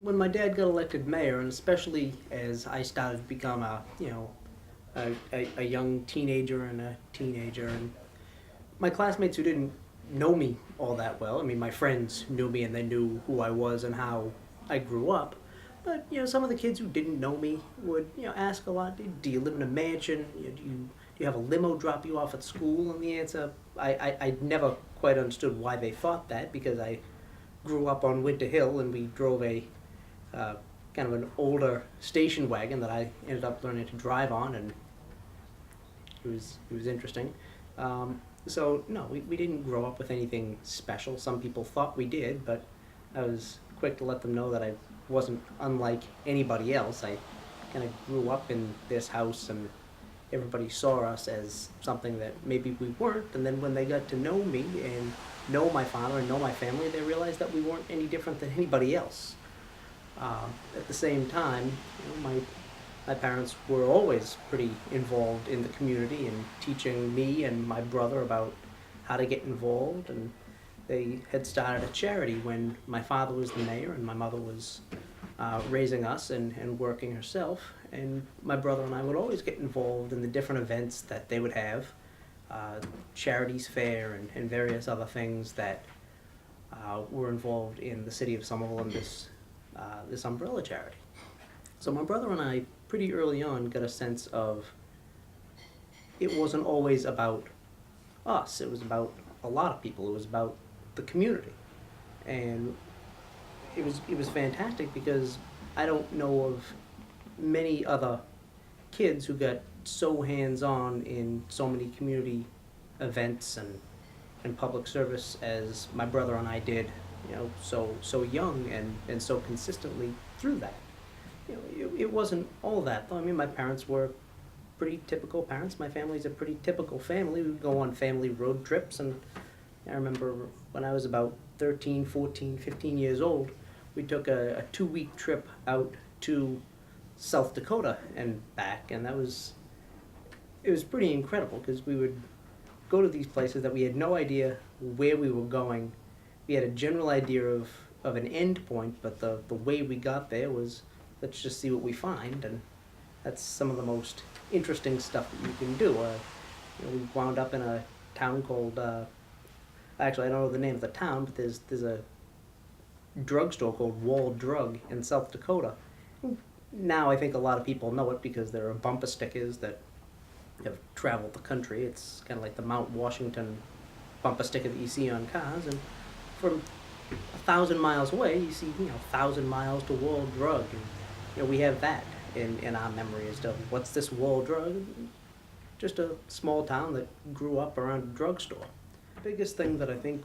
When my dad got elected mayor, and especially as I started to become a young teenager and my classmates who didn't know me all that well. I mean, my friends knew me and they knew who I was and how I grew up. But some of the kids who didn't know me would ask a lot. Do you live in a mansion? Do you have a limo drop you off at school? And the answer, I never quite understood why they thought that, because I grew up on Winter Hill and we drove a uh, kind of an older station wagon that I ended up learning to drive on, and it was interesting. So no, we didn't grow up with anything special. Some people thought we did, but I was quick to let them know that I wasn't unlike anybody else. I kind of grew up in this house, and everybody saw us as something that maybe we weren't. And then when they got to know me and know my father and know my family, they realized that we weren't any different than anybody else. At the same time, my parents were always pretty involved in the community and teaching me and my brother about how to get involved. And they had started a charity when my father was the mayor and my mother was raising us and working herself. And my brother and I would always get involved in the different events that they would have, charities fair and various other things that were involved in the city of Somerville and this umbrella charity. So my brother and I pretty early on got a sense of it wasn't always about us. It was about a lot of people. It was about the community, and it was fantastic because I don't know of many other kids who got so hands-on in so many community events and public service as my brother and I did, so young and so consistently through that. It wasn't all that though. I mean, my parents were pretty typical parents. My family's a pretty typical family. We would go on family road trips, and I remember when I was about 13, 14, 15 years old, we took a 2-week trip out to South Dakota and back, and it was pretty incredible because we would go to these places that we had no idea where we were going. We had a general idea of an end point, but the way we got there was, let's just see what we find. And that's some of the most interesting stuff that you can do. We wound up in a town called, actually I don't know the name of the town, but there's a drugstore called Wall Drug in South Dakota. Now I think a lot of people know it because there are bumper stickers that have traveled the country. It's kind of like the Mount Washington bumper sticker that you see on cars, and from 1,000 miles away you see 1,000 miles to Wall Drug, and we have that in our memory as to what's this Wall Drug. Just a small town that grew up around a drugstore. The biggest thing that I think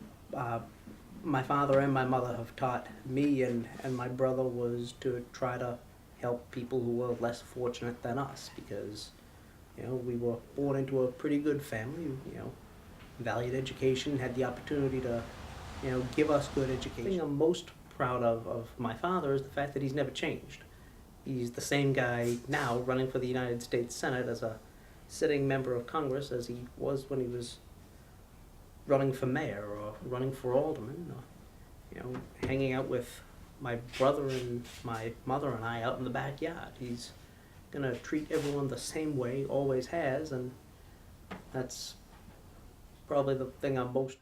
my father and my mother have taught me and my brother was to try to help people who were less fortunate than us, because we were born into a pretty good family, valued education, had the opportunity to, give us good education. The thing I'm most proud of my father is the fact that he's never changed. He's the same guy now running for the United States Senate as a sitting member of Congress as he was when he was running for mayor or running for alderman, or, hanging out with my brother and my mother and I out in the backyard. He's gonna treat everyone the same way, always has, and that's probably the thing I'm most